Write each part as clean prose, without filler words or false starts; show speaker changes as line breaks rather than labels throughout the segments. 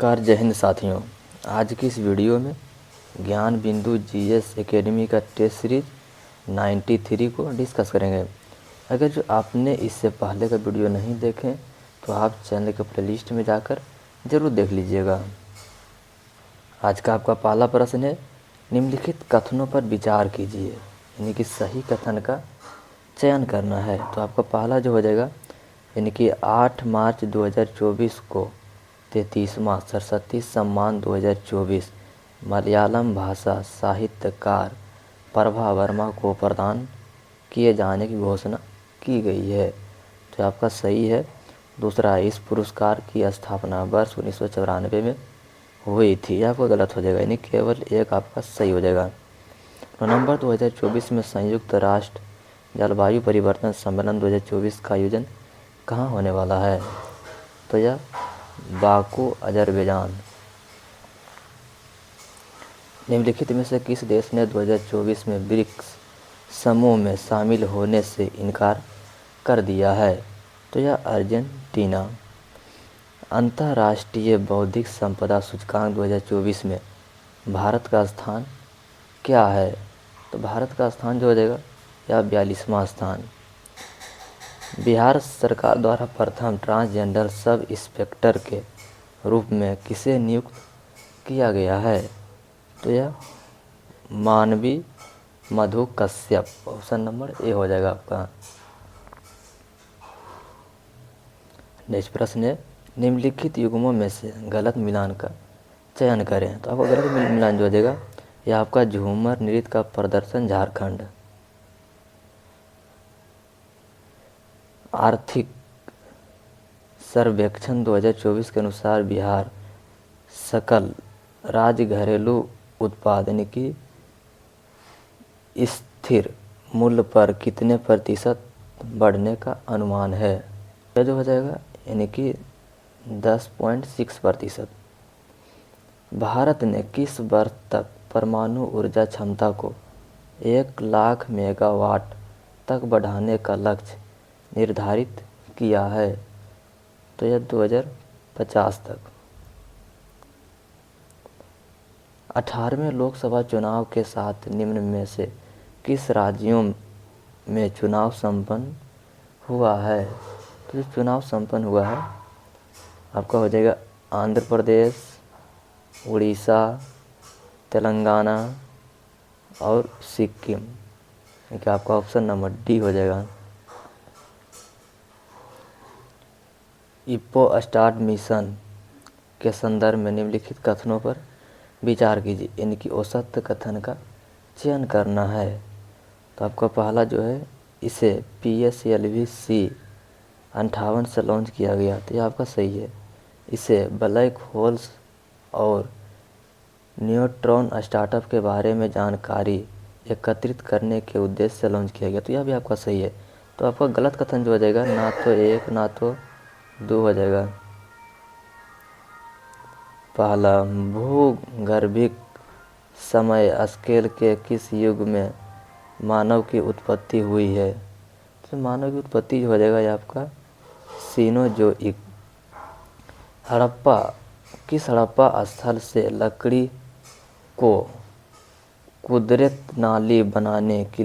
Car जय हिंद साथियों। आज की इस वीडियो में ज्ञान बिंदु जीएस एकेडमी का टेस्ट सीरीज 93 को डिस्कस करेंगे। अगर जो आपने इससे पहले का वीडियो नहीं देखें तो आप चैनल के प्लेलिस्ट में जाकर ज़रूर देख लीजिएगा। आज का आपका पहला प्रश्न है, निम्नलिखित कथनों पर विचार कीजिए, यानी कि सही कथन का चयन करना है। तो आपका पहला जो हो जाएगा, यानी कि 8 मार्च 2024 को 33वां सरस्वती सम्मान 2024 मलयालम भाषा साहित्यकार प्रभा वर्मा को प्रदान किए जाने की घोषणा की गई है। तो आपका सही है। दूसरा, इस पुरस्कार की स्थापना वर्ष 1994 में हुई थी। आपका गलत हो जाएगा, यानी केवल एक आपका सही हो जाएगा। नवंबर 2024 में संयुक्त राष्ट्र जलवायु परिवर्तन सम्मेलन 2024 का आयोजन कहाँ होने वाला है? तो यह बाकू, अजरबैजान। निम्नलिखित में से किस देश ने 2024 में ब्रिक्स समूह में शामिल होने से इनकार कर दिया है? तो यह अर्जेंटीना। अंतर्राष्ट्रीय बौद्धिक संपदा सूचकांक 2024 में भारत का स्थान क्या है? तो भारत का स्थान जो हो जाएगा यह 42वां स्थान। बिहार सरकार द्वारा प्रथम ट्रांसजेंडर सब इंस्पेक्टर के रूप में किसे नियुक्त किया गया है? तो यह मानवी मधु कश्यप। ऑप्शन नंबर ए हो जाएगा आपका। नेक्स्ट प्रश्न है, निम्नलिखित युग्मों में से गलत मिलान का चयन करें। तो आपका गलत मिलान जो हो जाएगा यह आपका झूमर नृत्य का प्रदर्शन झारखंड। आर्थिक सर्वेक्षण 2024 के अनुसार बिहार सकल राज्य घरेलू उत्पाद यानी कि स्थिर मूल्य पर कितने प्रतिशत बढ़ने का अनुमान है? यह जो हो जाएगा यानी कि 10.6%। भारत ने किस वर्ष तक परमाणु ऊर्जा क्षमता को 1 लाख मेगावाट तक बढ़ाने का लक्ष्य निर्धारित किया है? तो यह 2050 तक। 18वें लोकसभा चुनाव के साथ निम्न में से किस राज्यों में चुनाव संपन्न हुआ है? तो जो चुनाव संपन्न हुआ है आपका हो जाएगा आंध्र प्रदेश, उड़ीसा, तेलंगाना और सिक्किम। कि आपका ऑप्शन नंबर डी हो जाएगा। इप्पो स्टार्ट मिशन के संदर्भ में निम्नलिखित कथनों पर विचार कीजिए, यानी कि औसत कथन का चयन करना है। तो आपका पहला जो है, इसे PSLV-C 58 से लॉन्च किया गया। तो यह आपका सही है। इसे ब्लैक होल्स और न्यूट्रॉन स्टार्टअप के बारे में जानकारी एकत्रित करने के उद्देश्य से लॉन्च किया गया। तो यह भी आपका सही है। तो आपका गलत कथन जो हो जाएगा, ना तो 1 ना तो 2 हो जाएगा। पहला, भूगर्भिक समय स्केल के किस युग में मानव की उत्पत्ति हुई है? तो मानव की उत्पत्ति जो हो जाएगा ये आपका सीनोजोइक। हड़प्पा स्थल से लकड़ी को कुदरत नाली बनाने की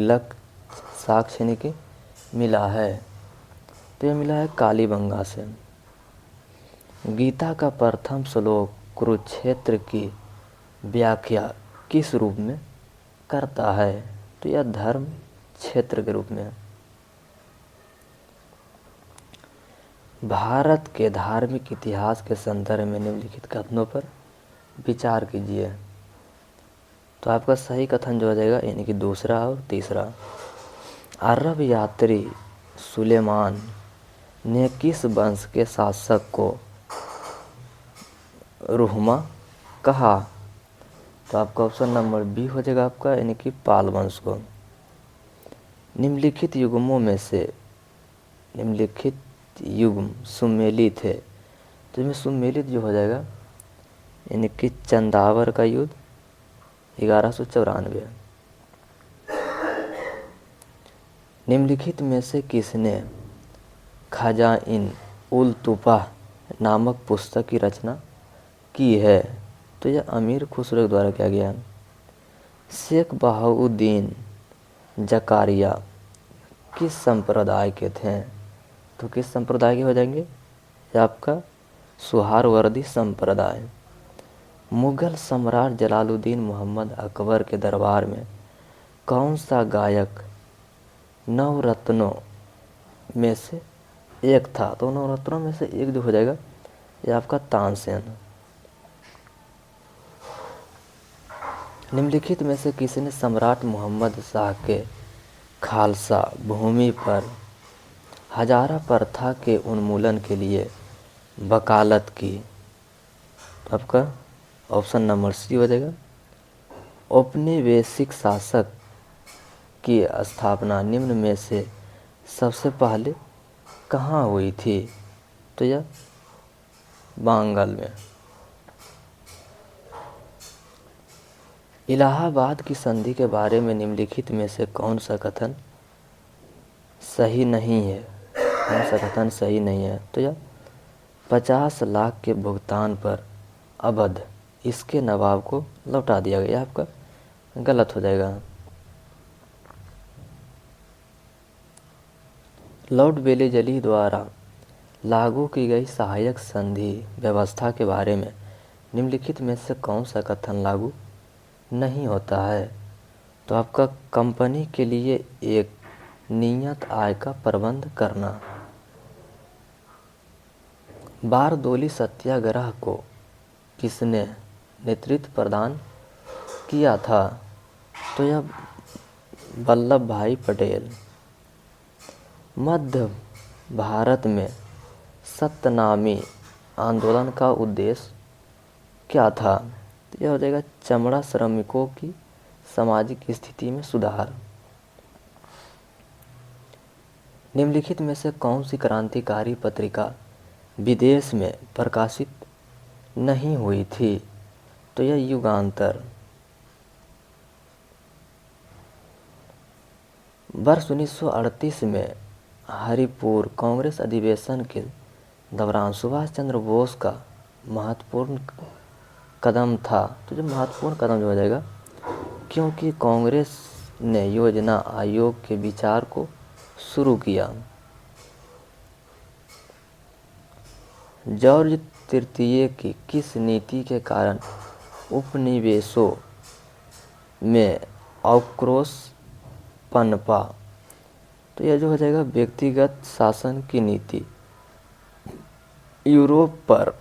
साक्ष्य यानी कि मिला है? तो ये मिला है कालीबंगा से। गीता का प्रथम श्लोक कुरुक्षेत्र की व्याख्या किस रूप में करता है? तो यह धर्म क्षेत्र के रूप में। भारत के धार्मिक इतिहास के संदर्भ में निम्नलिखित कथनों पर विचार कीजिए। तो आपका सही कथन जो हो जाएगा यानी कि दूसरा और तीसरा। अरब यात्री सुलेमान ने किस वंश के शासक को रुहमा कहा? तो आपका ऑप्शन नंबर बी हो जाएगा आपका, यानी कि पाल वंश को। निम्नलिखित युग्मों में से निम्नलिखित युग्म सुमेलित है। तो इसमें सुमेलित जो हो जाएगा यानी कि चंदावर का युद्ध 1194। निम्नलिखित में से किसने खजाइन उल तुफा नामक पुस्तक की रचना की है? तो यह अमीर खुसरो के द्वारा किया गया। शेख बहाउद्दीन जकारिया किस संप्रदाय के थे? तो किस संप्रदाय के हो जाएंगे? ये आपका सुहारवर्दी संप्रदाय। मुगल सम्राट जलालुद्दीन मोहम्मद अकबर के दरबार में कौन सा गायक नवरत्नों में से एक था? तो नवरत्नों में से एक जो हो जाएगा ये आपका तानसेन। निम्नलिखित में से किसने सम्राट मोहम्मद शाह के खालसा भूमि पर हजारा प्रथा के उन्मूलन के लिए वकालत की? आपका ऑप्शन नंबर सी हो जाएगा। औपनिवेशिक शासक की स्थापना निम्न में से सबसे पहले कहाँ हुई थी? तो यह बांगल में। इलाहाबाद की संधि के बारे में निम्नलिखित में से कौन सा कथन सही नहीं है? कौन सा कथन सही नहीं है? तो यह 50 लाख के भुगतान पर अवध इसके नवाब को लौटा दिया गया। आपका गलत हो जाएगा। लॉर्ड वेलेजली द्वारा लागू की गई सहायक संधि व्यवस्था के बारे में निम्नलिखित में से कौन सा कथन लागू नहीं होता है? तो आपका कंपनी के लिए एक नियत आय का प्रबंध करना। बारदोली सत्याग्रह को किसने नेतृत्व प्रदान किया था? तो यह वल्लभ भाई पटेल। मध्य भारत में सत्यानामी आंदोलन का उद्देश्य क्या था? यह हो जाएगा चमड़ा श्रमिकों की सामाजिक स्थिति में सुधार। निम्नलिखित में से कौन सी क्रांतिकारी पत्रिका विदेश में प्रकाशित नहीं हुई थी? तो यह युगांतर। वर्ष 1938 में हरिपुर कांग्रेस अधिवेशन के दौरान सुभाष चंद्र बोस का महत्वपूर्ण कदम था। तो जो महत्वपूर्ण कदम जो हो जाएगा क्योंकि कांग्रेस ने योजना आयोग के विचार को शुरू किया। जॉर्ज तृतीय की किस नीति के कारण उपनिवेशों में आक्रोश पनपा? तो यह जो हो जाएगा व्यक्तिगत शासन की नीति। यूरोप पर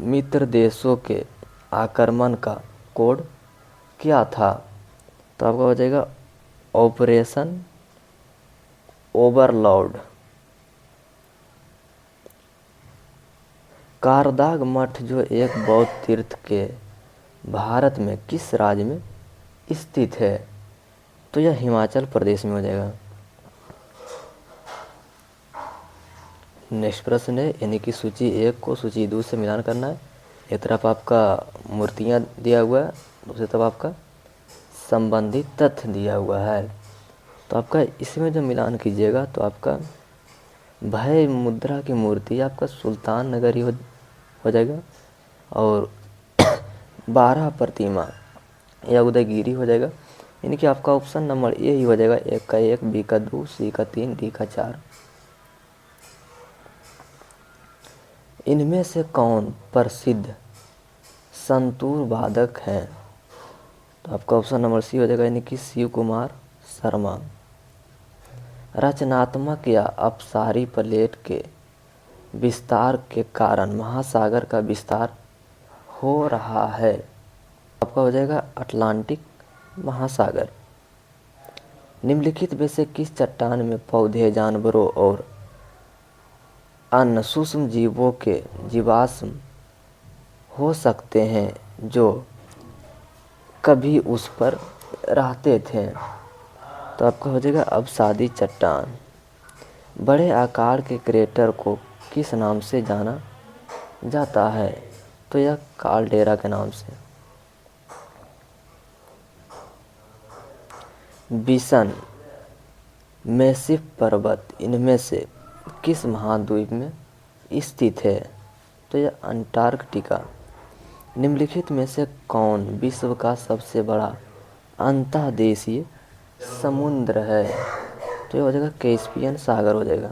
मित्र देशों के आक्रमण का कोड क्या था? तो आपका हो जाएगा ऑपरेशन ओवरलॉर्ड। कारदाग मठ जो एक बौद्ध तीर्थ के भारत में किस राज्य में स्थित है? तो यह हिमाचल प्रदेश में हो जाएगा। नेक्स्ट प्रश्न है यानी कि सूची 1 को सूची 2 से मिलान करना है। एक तरफ आपका मूर्तियाँ दिया हुआ है, दूसरी तरफ आपका संबंधित तथ्य दिया हुआ है। तो आपका इसमें जो मिलान कीजिएगा तो आपका भय मुद्रा की मूर्ति आपका सुल्तान नगर ही हो जाएगा और 12 प्रतिमा या उदयगिरी हो जाएगा। यानी कि आपका ऑप्शन नंबर ए ही हो जाएगा। 1 का 1, बी का 2, सी का 3, डी का 4। इनमें से कौन प्रसिद्ध संतूर वादक हैं? तो आपका ऑप्शन नंबर सी हो जाएगा यानी कि शिव कुमार शर्मा। रचनात्मक या अपसारी प्लेट के विस्तार के कारण महासागर का विस्तार हो रहा है। आपका हो जाएगा अटलांटिक महासागर। निम्नलिखित में से किस चट्टान में पौधे, जानवरों और अन्य सूक्ष्म जीवों के जीवाश्म हो सकते हैं जो कभी उस पर रहते थे? तो आपका हो जाएगा अवसादी चट्टान। बड़े आकार के क्रेटर को किस नाम से जाना जाता है? तो यह काल्डेरा के नाम से। बिसन मैसिफ पर्वत इनमें से किस महाद्वीप में स्थित है? तो यह अंटार्कटिका। निम्नलिखित में से कौन विश्व का सबसे बड़ा अंतर्देशीय समुद्र है? तो ये हो जाएगा कैस्पियन सागर हो जाएगा।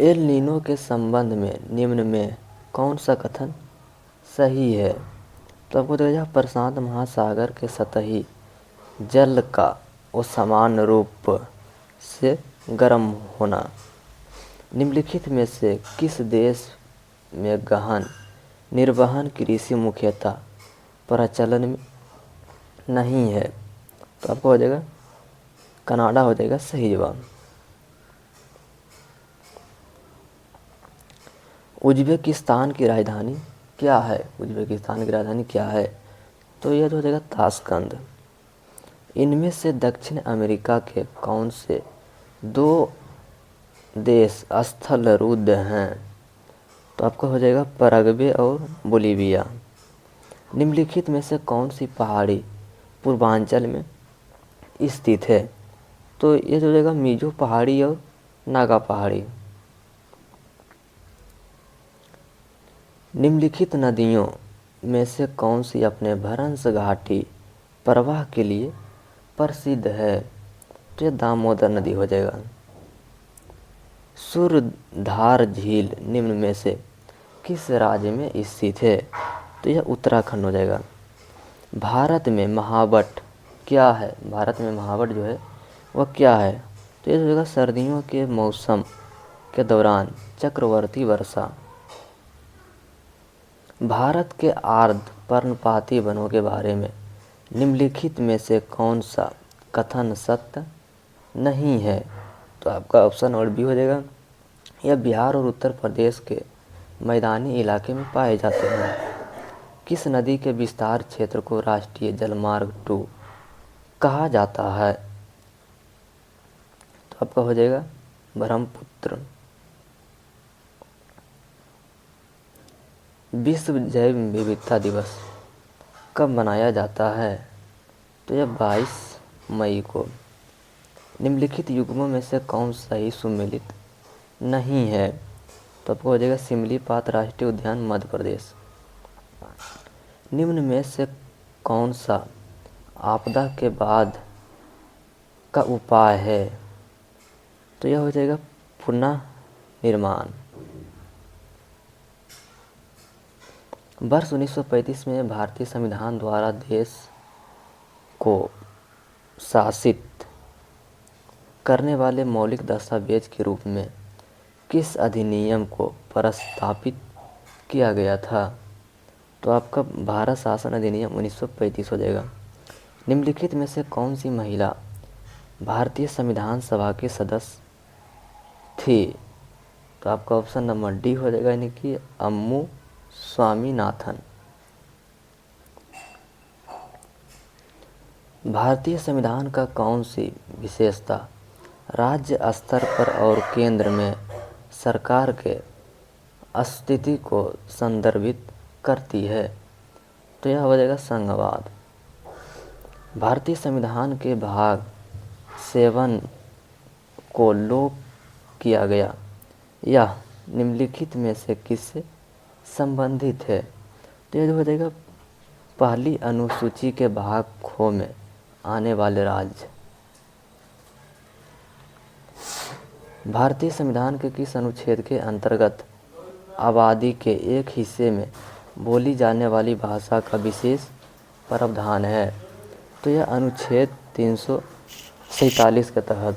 एल नीनो के संबंध में निम्न में कौन सा कथन सही है? तो आपको देखा प्रशांत महासागर के सतही जल का वो समान रूप से गर्म होना। निम्नलिखित में से किस देश में गहन निर्वहन कृषि मुख्यतः प्रचलन में नहीं है? तो आपको हो जाएगा कनाडा हो जाएगा सही जवाब। उज्बेकिस्तान की राजधानी क्या है? उज्बेकिस्तान की राजधानी क्या है? तो यह हो जाएगा ताशकंद। इनमें से दक्षिण अमेरिका के कौन से दो देश स्थलरुद्ध हैं? तो आपका हो जाएगा पैराग्वे और बोलीविया। निम्नलिखित में से कौन सी पहाड़ी पूर्वांचल में स्थित है? तो ये हो जाएगा मिजो पहाड़ी और नागा पहाड़ी। निम्नलिखित नदियों में से कौन सी अपने भ्रंश घाटी प्रवाह के लिए प्रसिद्ध है? तो ये दामोदर नदी हो जाएगा। सूर्यधार झील निम्न में से किस राज्य में स्थित है? तो यह उत्तराखंड हो जाएगा। भारत में महावट क्या है? भारत में महावट जो है वह क्या है? तो ये हो जाएगा सर्दियों के मौसम के दौरान चक्रवर्ती वर्षा। भारत के आर्द्र पर्णपाती वनों के बारे में निम्नलिखित में से कौन सा कथन सत्य नहीं है? तो आपका ऑप्शन और बी हो जाएगा। यह बिहार और उत्तर प्रदेश के मैदानी इलाके में पाए जाते हैं। किस नदी के विस्तार क्षेत्र को राष्ट्रीय जलमार्ग 2 कहा जाता है? तो आपका हो जाएगा ब्रह्मपुत्र। विश्व जैव विविधता दिवस कब मनाया जाता है? तो यह 22 मई को। निम्नलिखित युग्मों में से कौन सही सुमेलित नहीं है? तो आपको हो जाएगा सिमलीपाल राष्ट्रीय उद्यान मध्य प्रदेश। निम्न में से कौन सा आपदा के बाद का उपाय है? तो यह हो जाएगा पुनः निर्माण। वर्ष 1935 में भारतीय संविधान द्वारा देश को शासित करने वाले मौलिक दस्तावेज के रूप में किस अधिनियम को प्रस्तावित किया गया था? तो आपका भारत शासन अधिनियम 1935 हो जाएगा। निम्नलिखित में से कौन सी महिला भारतीय संविधान सभा के सदस्य थी? तो आपका ऑप्शन नंबर डी हो जाएगा, यानी कि अम्मू स्वामीनाथन। भारतीय संविधान का कौन सी विशेषता राज्य स्तर पर और केंद्र में सरकार के अस्तित्व को संदर्भित करती है? तो यह हो जाएगा संघवाद। भारतीय संविधान के भाग 7 को लोप किया गया, यह निम्नलिखित में से किससे संबंधित है? तो यह हो जाएगा पहली अनुसूची के भाग खो में आने वाले राज्य। भारतीय संविधान के किस अनुच्छेद के अंतर्गत आबादी के एक हिस्से में बोली जाने वाली भाषा का विशेष प्रावधान है? तो यह अनुच्छेद 347 के तहत।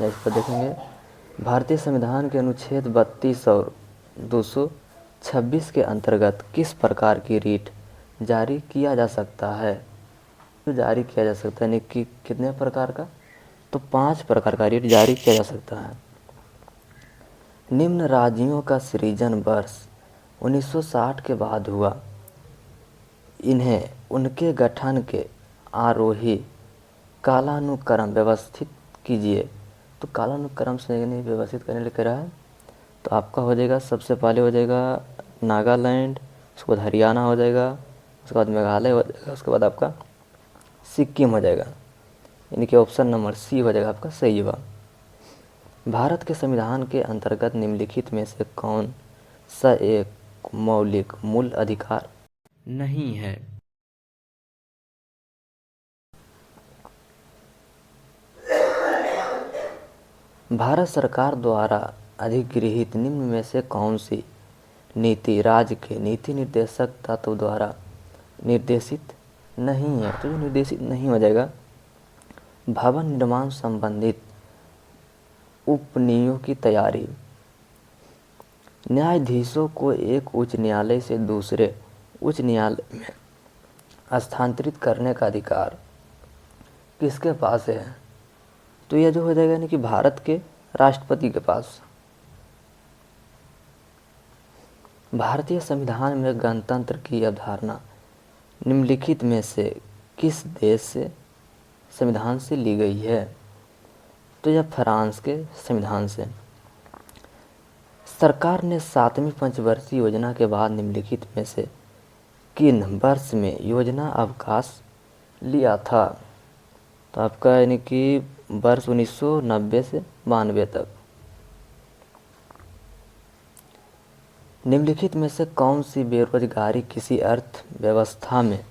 इस पर देखेंगे भारतीय संविधान के अनुच्छेद 32 और 226 के अंतर्गत किस प्रकार की रीट जारी किया जा सकता है? जारी किया जा सकता है, यानी कि कितने प्रकार का? तो 5 प्रकार का रीट जारी किया जा सकता है। निम्न राज्यों का सृजन वर्ष 1960 के बाद हुआ, इन्हें उनके गठन के आरोही कालानुक्रम व्यवस्थित कीजिए। तो कालानुक्रम से व्यवस्थित करने लिख रहा है, तो आपका हो जाएगा सबसे पहले हो जाएगा नागालैंड, उसके बाद हरियाणा हो जाएगा, उसके बाद मेघालय हो जाएगा, उसके बाद आपका सिक्किम हो जाएगा, यानी कि ऑप्शन नंबर सी हो जाएगा आपका सही जवाब। भारत के संविधान के अंतर्गत निम्नलिखित में से कौन स एक मौलिक मूल अधिकार नहीं है। भारत सरकार द्वारा अधिगृहीत निम्न में से कौन सी नीति राज्य के नीति निर्देशक तत्व द्वारा निर्देशित नहीं है? तो ये निर्देशित नहीं हो जाएगा। भवन निर्माण संबंधित उपनियों की तैयारी, न्यायाधीशों को एक उच्च न्यायालय से दूसरे उच्च न्यायालय में स्थानांतरित करने का अधिकार किसके पास है? तो यह जो हो जाएगा यानी कि भारत के राष्ट्रपति के पास। भारतीय संविधान में गणतंत्र की अवधारणा निम्नलिखित में से किस देश से संविधान से ली गई है? तो यह फ्रांस के संविधान से। सरकार ने 7वीं पंचवर्षीय योजना के बाद निम्नलिखित में से किन वर्ष में योजना अवकाश लिया था? तो आपका यानी कि वर्ष 1990 से 92 तक। निम्नलिखित में से कौन सी बेरोजगारी किसी अर्थव्यवस्था में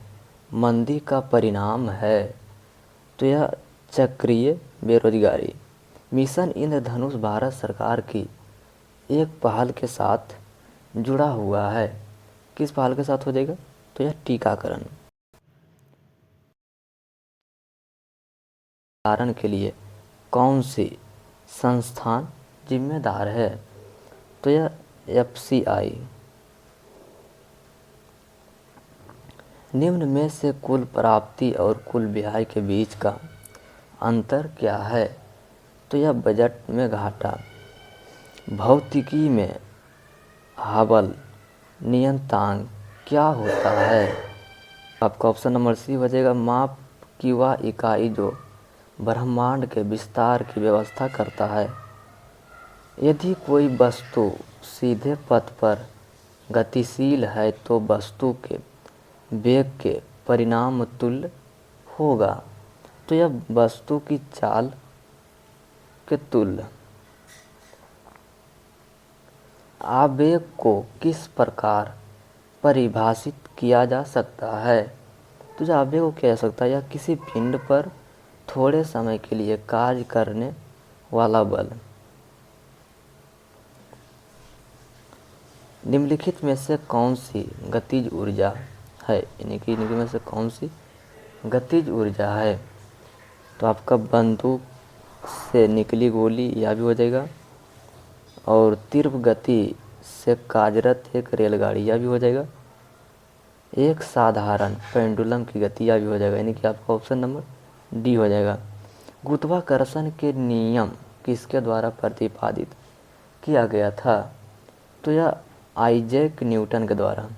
मंदी का परिणाम है? तो यह चक्रीय बेरोजगारी। मिशन इंद्रधनुष भारत सरकार की एक पहल के साथ जुड़ा हुआ है। किस पहल के साथ हो जाएगा? तो यह टीकाकरण। टीकाकरण के लिए कौन सी संस्थान जिम्मेदार है? तो यह FCI। निम्न में से कुल प्राप्ति और कुल व्यय के बीच का अंतर क्या है? तो यह बजट में घाटा। भौतिकी में हाबल नियतांक क्या होता है? आपका ऑप्शन नंबर सी हो जाएगा, माप की वह इकाई जो ब्रह्मांड के विस्तार की व्यवस्था करता है। यदि कोई वस्तु सीधे पथ पर गतिशील है तो वस्तु के वेग के परिणाम तुल्य होगा। तो यह वस्तु की चाल के तुल्य। आवेग को किस प्रकार परिभाषित किया जा सकता है? तो जो आवेग को किया जा सकता है, या किसी पिंड पर थोड़े समय के लिए कार्य करने वाला बल। निम्नलिखित में से कौन सी गतिज ऊर्जा है? इनकी में से कौन सी गतिज ऊर्जा है? तो आपका बंदूक से निकली गोली यह भी हो जाएगा, और तीव्र गति से कार्यरत एक रेलगाड़ी यह भी हो जाएगा, एक साधारण पेंडुलम की गति यह भी हो जाएगा, यानी कि आपका ऑप्शन नंबर डी हो जाएगा। गुरुत्वाकर्षण के नियम किसके द्वारा प्रतिपादित किया गया था? तो यह आइजैक न्यूटन के द्वारा।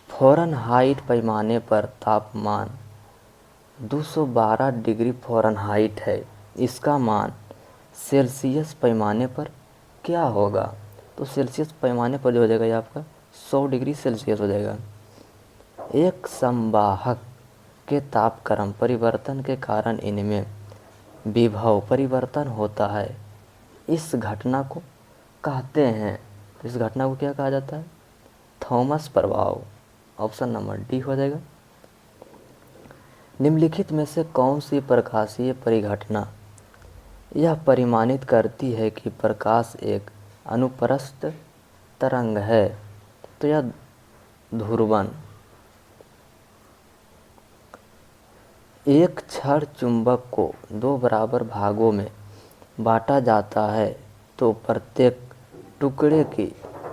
फ़ारेनहाइट पैमाने पर तापमान 212 डिग्री फ़ारेनहाइट है। इसका मान सेल्सियस पैमाने पर क्या होगा? तो सेल्सियस पैमाने पर जो हो जाएगा ये आपका 100 डिग्री सेल्सियस हो जाएगा। एक संवाहक के तापक्रम परिवर्तन के कारण इनमें विभव परिवर्तन होता है। इस घटना को कहते हैं, तो इस घटना को क्या कहा जाता है? थॉमस प्रभाव। ऑप्शन नंबर डी हो जाएगा। निम्नलिखित में से कौन सी प्रकाशीय परिघटना यह परिमाणित करती है कि प्रकाश एक अनुप्रस्थ तरंग है? तो यह ध्रुवण। एक क्षण चुंबक को 2 बराबर भागों में बांटा जाता है तो प्रत्येक टुकड़े की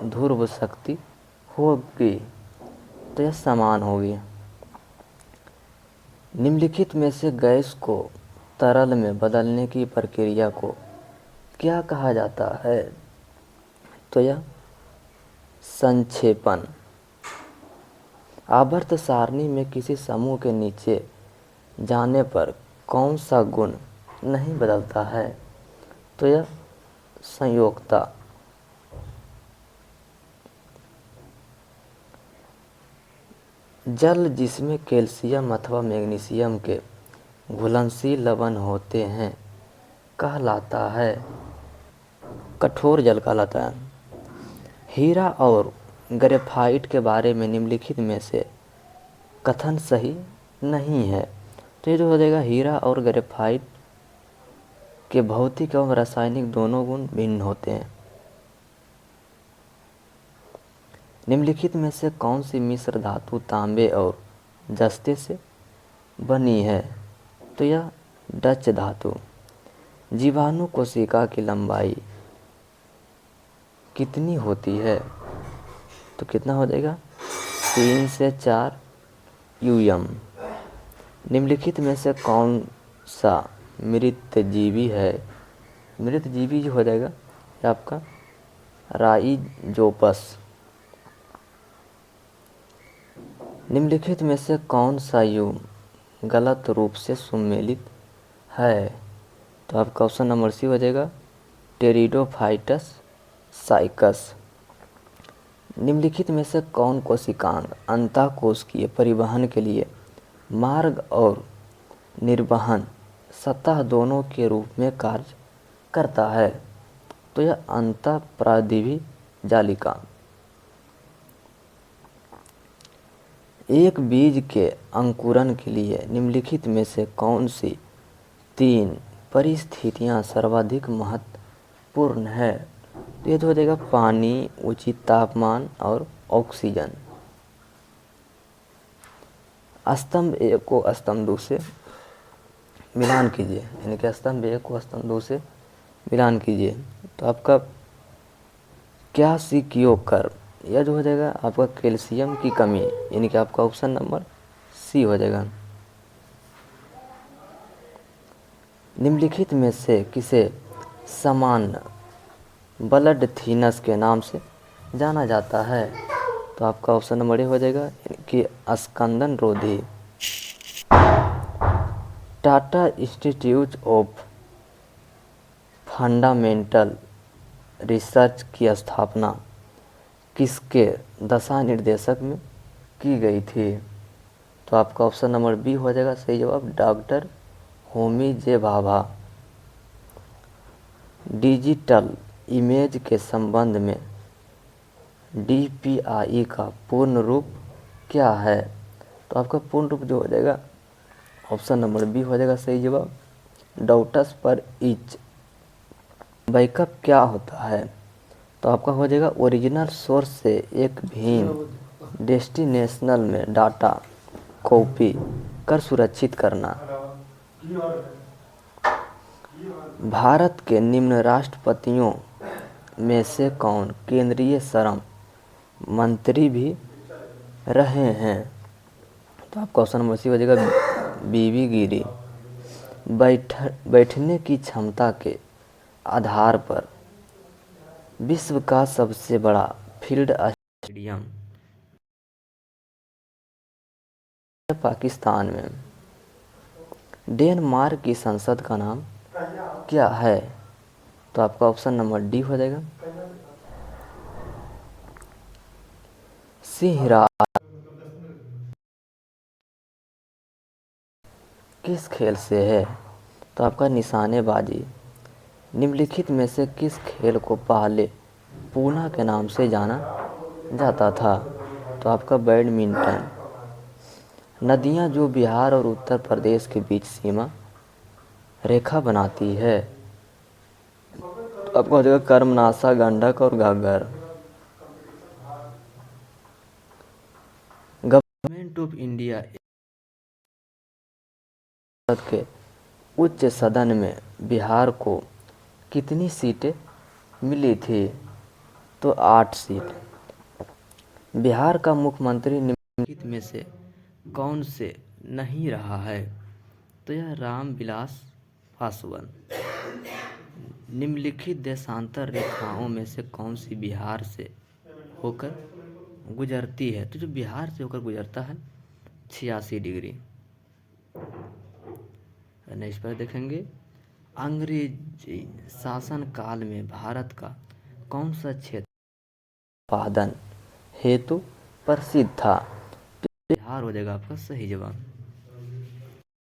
ध्रुव शक्ति होगी, तो यह समान होगी। निम्नलिखित में से गैस को तरल में बदलने की प्रक्रिया को क्या कहा जाता है? तो यह संक्षेपण। आवर्त सारणी में किसी समूह के नीचे जाने पर कौन सा गुण नहीं बदलता है? तो यह संयोगता। जल जिसमें कैल्शियम अथवा मैग्नीशियम के घुलनशील लवण होते हैं कहलाता है। कठोर जल कहलाता है। हीरा और ग्रेफाइट के बारे में निम्नलिखित में से कथन सही नहीं है। तो ये जो हो जाएगा, हीरा और ग्रेफाइट के भौतिक एवं रासायनिक दोनों गुण भिन्न होते हैं। निम्नलिखित में से कौन सी मिश्र धातु तांबे और जस्ते से बनी है? तो यह डच धातु। जीवाणु कोशिका की लंबाई कितनी होती है? तो कितना हो जाएगा, 3 से 4 यूएम। निम्नलिखित में से कौन सा मृतजीवी है? मृतजीवी जो हो जाएगा ये आपका राइजोपस। निम्नलिखित में से कौन सा युग गलत रूप से सुमेलित है? तो आपका ऑप्शन नंबर सी हो जाएगा, टेरिडोफाइटस साइकस। निम्नलिखित में से कौन कोशिकांग अंतःकोशिकीय परिवहन के लिए मार्ग और निर्वहन सतह दोनों के रूप में कार्य करता है? तो यह अंतःप्रादिवी जालिका। एक बीज के अंकुरण के लिए निम्नलिखित में से कौन सी 3 परिस्थितियां सर्वाधिक महत्वपूर्ण है? तो ये तो हो जाएगा पानी, उचित तापमान और ऑक्सीजन। स्तंभ 1 को स्तंभ 2 से मिलान कीजिए, यानी कि स्तंभ 1 को स्तंभ 2 से मिलान कीजिए। तो आपका क्या सिक्यों कर, यह जो हो जाएगा आपका कैल्शियम की कमी, यानी कि आपका ऑप्शन नंबर सी हो जाएगा। निम्नलिखित में से किसे सामान्य ब्लड थिनस के नाम से जाना जाता है? तो आपका ऑप्शन नंबर ए हो जाएगा कि स्कंदन रोधी। Tata institute of fundamental research की स्थापना किसके दिशा निर्देशक में की गई थी? तो आपका ऑप्शन नंबर बी हो जाएगा सही जवाब, डॉक्टर होमी जे भाभा। डिजिटल इमेज के संबंध में डीपीआई का पूर्ण रूप क्या है? तो आपका पूर्ण रूप जो हो जाएगा ऑप्शन नंबर बी हो जाएगा सही जवाब, डॉट्स पर ईच। बैकअप क्या होता है? तो आपका हो जाएगा ओरिजिनल सोर्स से एक भिन्न डेस्टिनेशनल में डाटा कॉपी कर सुरक्षित करना। भारत के निम्न राष्ट्रपतियों में से कौन केंद्रीय श्रम मंत्री भी रहे हैं? तो आपका ऑप्शन नंबर सी हो जाएगा, बीबी गिरी। बैठने की क्षमता के आधार पर विश्व का सबसे बड़ा फील्ड स्टेडियम पाकिस्तान में। डेनमार्क की संसद का नाम क्या है? तो आपका ऑप्शन नंबर डी हो जाएगा, सिंहराज। किस खेल से है? तो आपका निशानेबाजी। निम्नलिखित में से किस खेल को पहले पूना के नाम से जाना जाता था? तो आपका बैडमिंटन। नदियां जो बिहार और उत्तर प्रदेश के बीच सीमा रेखा बनाती है? तो आपका हो जाएगा कर्मनाशा, गंडक और घग्गर। गवर्नमेंट ऑफ इंडिया के उच्च सदन में बिहार को कितनी सीटें मिली थी? तो 8 सीट। बिहार का मुख्यमंत्री निम्नलिखित में से कौन से नहीं रहा है? तो यह रामविलास पासवान। निम्नलिखित देशांतर रेखाओं में से कौन सी बिहार से होकर गुजरती है? तो जो बिहार से होकर गुजरता है 86 डिग्री। नेक्स्ट पर देखेंगे, अंग्रेजी शासन काल में भारत का कौन सा क्षेत्र उत्पादन हेतु प्रसिद्ध था? बिहार हो जाएगा आपका सही जवाब।